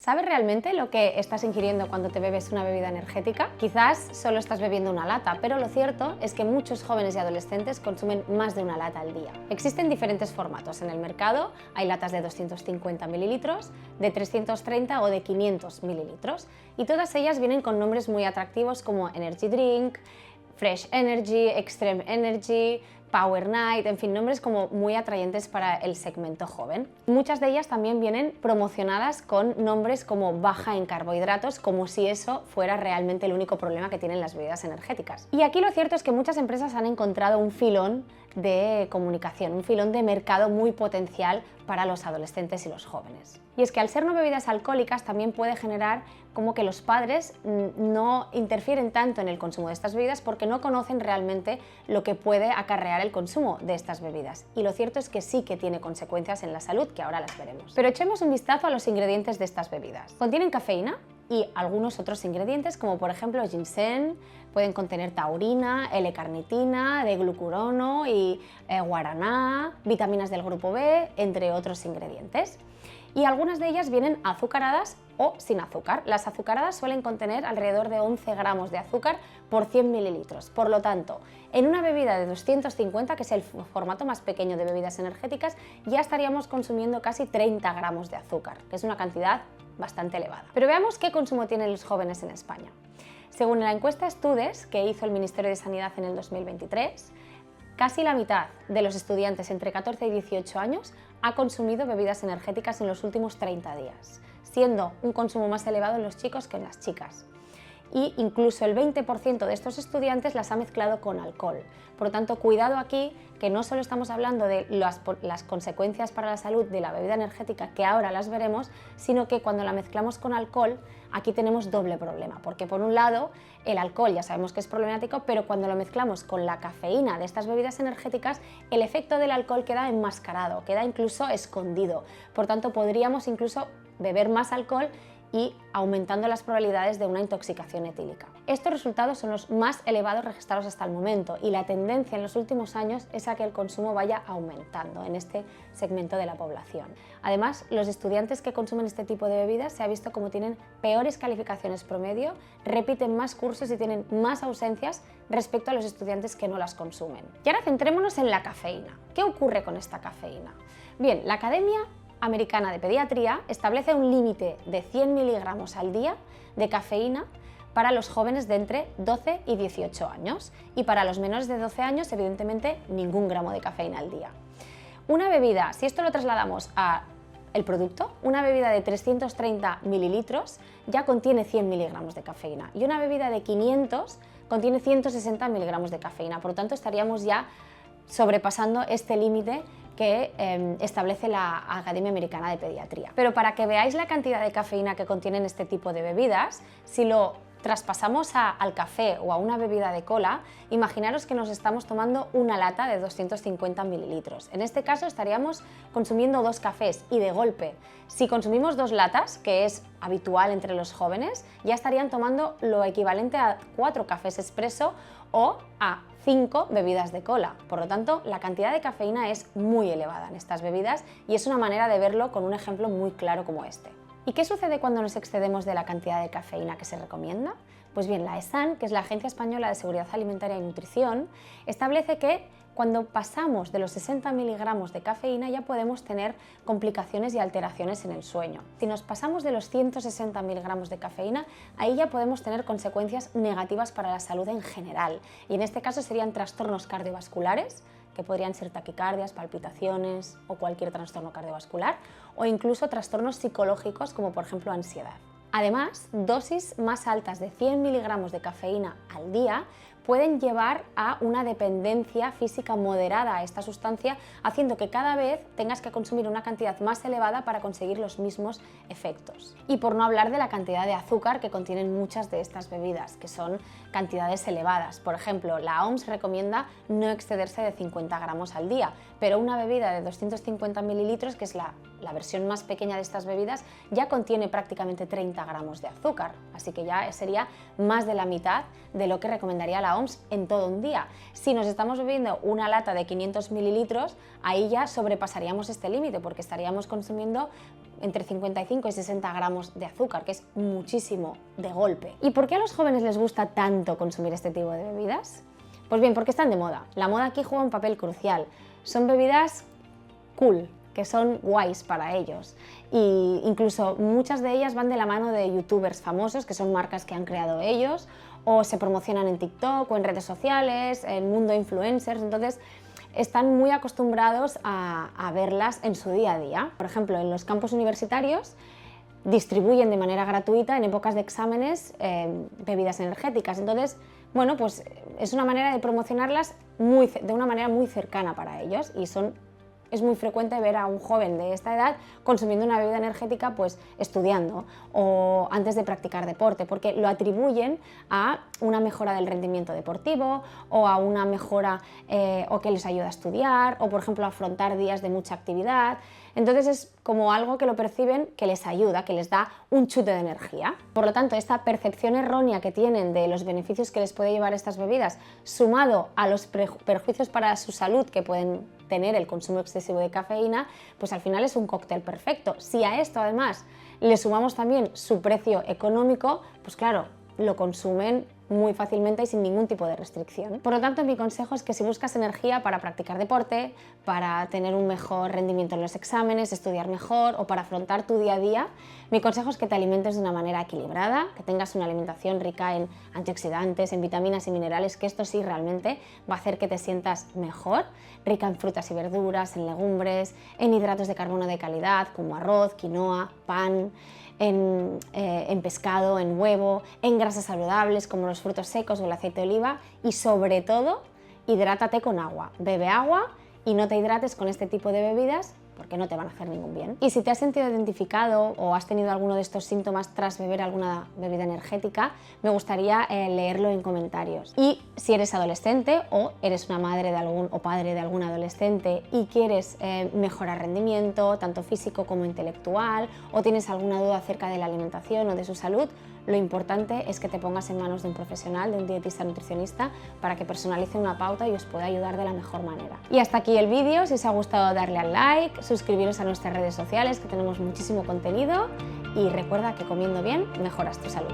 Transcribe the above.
¿Sabes realmente lo que estás ingiriendo cuando te bebes una bebida energética? Quizás solo estás bebiendo una lata, pero lo cierto es que muchos jóvenes y adolescentes consumen más de una lata al día. Existen diferentes formatos en el mercado, hay latas de 250 mililitros, de 330 o de 500 mililitros, y todas ellas vienen con nombres muy atractivos como Energy Drink, Fresh Energy, Extreme Energy, Power Night, en fin, nombres como muy atrayentes para el segmento joven. Muchas de ellas también vienen promocionadas con nombres como baja en carbohidratos, como si eso fuera realmente el único problema que tienen las bebidas energéticas. Y aquí lo cierto es que muchas empresas han encontrado un filón de comunicación, un filón de mercado muy potencial para los adolescentes y los jóvenes. Y es que al ser no bebidas alcohólicas también puede generar como que los padres no interfieren tanto en el consumo de estas bebidas porque no conocen realmente lo que puede acarrear el consumo de estas bebidas. Y lo cierto es que sí que tiene consecuencias en la salud, que ahora las veremos. Pero echemos un vistazo a los ingredientes de estas bebidas. Contienen cafeína y algunos otros ingredientes como por ejemplo ginseng, pueden contener taurina, L-carnitina, D-glucurono y guaraná, vitaminas del grupo B, entre otros ingredientes. Y algunas de ellas vienen azucaradas o sin azúcar. Las azucaradas suelen contener alrededor de 11 gramos de azúcar por 100 mililitros. Por lo tanto, en una bebida de 250, que es el formato más pequeño de bebidas energéticas, ya estaríamos consumiendo casi 30 gramos de azúcar, que es una cantidad bastante elevada. Pero veamos qué consumo tienen los jóvenes en España. Según la encuesta Estudes que hizo el Ministerio de Sanidad en el 2023, casi la mitad de los estudiantes entre 14 y 18 años ha consumido bebidas energéticas en los últimos 30 días, siendo un consumo más elevado en los chicos que en las chicas. Y incluso el 20% de estos estudiantes las ha mezclado con alcohol. Por lo tanto, cuidado aquí, que no solo estamos hablando de las consecuencias para la salud de la bebida energética, que ahora las veremos, sino que cuando la mezclamos con alcohol, aquí tenemos doble problema, porque por un lado, el alcohol ya sabemos que es problemático, pero cuando lo mezclamos con la cafeína de estas bebidas energéticas, el efecto del alcohol queda enmascarado, queda incluso escondido. Por tanto, podríamos incluso beber más alcohol y aumentando las probabilidades de una intoxicación etílica. Estos resultados son los más elevados registrados hasta el momento y la tendencia en los últimos años es a que el consumo vaya aumentando en este segmento de la población. Además, los estudiantes que consumen este tipo de bebidas se ha visto como tienen peores calificaciones promedio, repiten más cursos y tienen más ausencias respecto a los estudiantes que no las consumen. Y ahora centrémonos en la cafeína. ¿Qué ocurre con esta cafeína? Bien, la Academia Americana de Pediatría establece un límite de 100 miligramos al día de cafeína para los jóvenes de entre 12 y 18 años y para los menores de 12 años, evidentemente, ningún gramo de cafeína al día. Una bebida, si esto lo trasladamos a el producto, una bebida de 330 mililitros ya contiene 100 miligramos de cafeína y una bebida de 500 contiene 160 miligramos de cafeína, por lo tanto estaríamos ya sobrepasando este límite que establece la Academia Americana de Pediatría. Pero para que veáis la cantidad de cafeína que contienen este tipo de bebidas, si lo traspasamos al café o a una bebida de cola, imaginaros que nos estamos tomando una lata de 250 mililitros. En este caso estaríamos consumiendo 2 cafés y de golpe, si consumimos 2 latas, que es habitual entre los jóvenes, ya estarían tomando lo equivalente a 4 cafés expreso o a 5 bebidas de cola. Por lo tanto, la cantidad de cafeína es muy elevada en estas bebidas y es una manera de verlo con un ejemplo muy claro como este. ¿Y qué sucede cuando nos excedemos de la cantidad de cafeína que se recomienda? Pues bien, la ESAN, que es la Agencia Española de Seguridad Alimentaria y Nutrición, establece que cuando pasamos de los 60 miligramos de cafeína ya podemos tener complicaciones y alteraciones en el sueño. Si nos pasamos de los 160 miligramos de cafeína, ahí ya podemos tener consecuencias negativas para la salud en general. Y en este caso serían trastornos cardiovasculares, que podrían ser taquicardias, palpitaciones o cualquier trastorno cardiovascular, o incluso trastornos psicológicos como por ejemplo ansiedad. Además, dosis más altas de 100 miligramos de cafeína al día pueden llevar a una dependencia física moderada a esta sustancia, haciendo que cada vez tengas que consumir una cantidad más elevada para conseguir los mismos efectos. Y por no hablar de la cantidad de azúcar que contienen muchas de estas bebidas, que son cantidades elevadas. Por ejemplo, la OMS recomienda no excederse de 50 gramos al día, pero una bebida de 250 mililitros, que es la versión más pequeña de estas bebidas, ya contiene prácticamente 30 gramos de azúcar, así que ya sería más de la mitad de lo que recomendaría la OMS en todo un día. Si nos estamos bebiendo una lata de 500 mililitros, ahí ya sobrepasaríamos este límite porque estaríamos consumiendo entre 55 y 60 gramos de azúcar, que es muchísimo de golpe. ¿Y por qué a los jóvenes les gusta tanto consumir este tipo de bebidas? Pues bien, porque están de moda. La moda aquí juega un papel crucial. Son bebidas cool, que son guays para ellos. Y incluso muchas de ellas van de la mano de youtubers famosos, que son marcas que han creado ellos, o se promocionan en TikTok o en redes sociales, en mundo influencers. Entonces, están muy acostumbrados a verlas en su día a día. Por ejemplo, en los campus universitarios distribuyen de manera gratuita en épocas de exámenes bebidas energéticas. Entonces, bueno, pues es una manera de promocionarlas de una manera muy cercana para ellos, y es muy frecuente ver a un joven de esta edad consumiendo una bebida energética pues estudiando o antes de practicar deporte, porque lo atribuyen a una mejora del rendimiento deportivo o a una mejora o que les ayuda a estudiar o, por ejemplo, a afrontar días de mucha actividad. Entonces es como algo que lo perciben que les ayuda, que les da un chute de energía. Por lo tanto, esta percepción errónea que tienen de los beneficios que les puede llevar estas bebidas, sumado a los perjuicios para su salud que pueden tener el consumo excesivo de cafeína, pues al final es un cóctel perfecto. Si a esto además le sumamos también su precio económico, pues claro, lo consumen muy fácilmente y sin ningún tipo de restricción. Por lo tanto, mi consejo es que si buscas energía para practicar deporte, para tener un mejor rendimiento en los exámenes, estudiar mejor o para afrontar tu día a día, mi consejo es que te alimentes de una manera equilibrada, que tengas una alimentación rica en antioxidantes, en vitaminas y minerales, que esto sí realmente va a hacer que te sientas mejor, rica en frutas y verduras, en legumbres, en hidratos de carbono de calidad como arroz, quinoa, pan, en pescado, en huevo, en grasas saludables como los frutos secos o el aceite de oliva, y sobre todo, hidrátate con agua. Bebe agua y no te hidrates con este tipo de bebidas porque no te van a hacer ningún bien. Y si te has sentido identificado o has tenido alguno de estos síntomas tras beber alguna bebida energética, me gustaría leerlo en comentarios. Y si eres adolescente o eres una madre de algún o padre de algún adolescente y quieres mejorar rendimiento, tanto físico como intelectual, o tienes alguna duda acerca de la alimentación o de su salud, lo importante es que te pongas en manos de un profesional, de un dietista nutricionista, para que personalice una pauta y os pueda ayudar de la mejor manera. Y hasta aquí el vídeo. Si os ha gustado, darle al like, suscribiros a nuestras redes sociales, que tenemos muchísimo contenido, y recuerda que comiendo bien mejoras tu salud.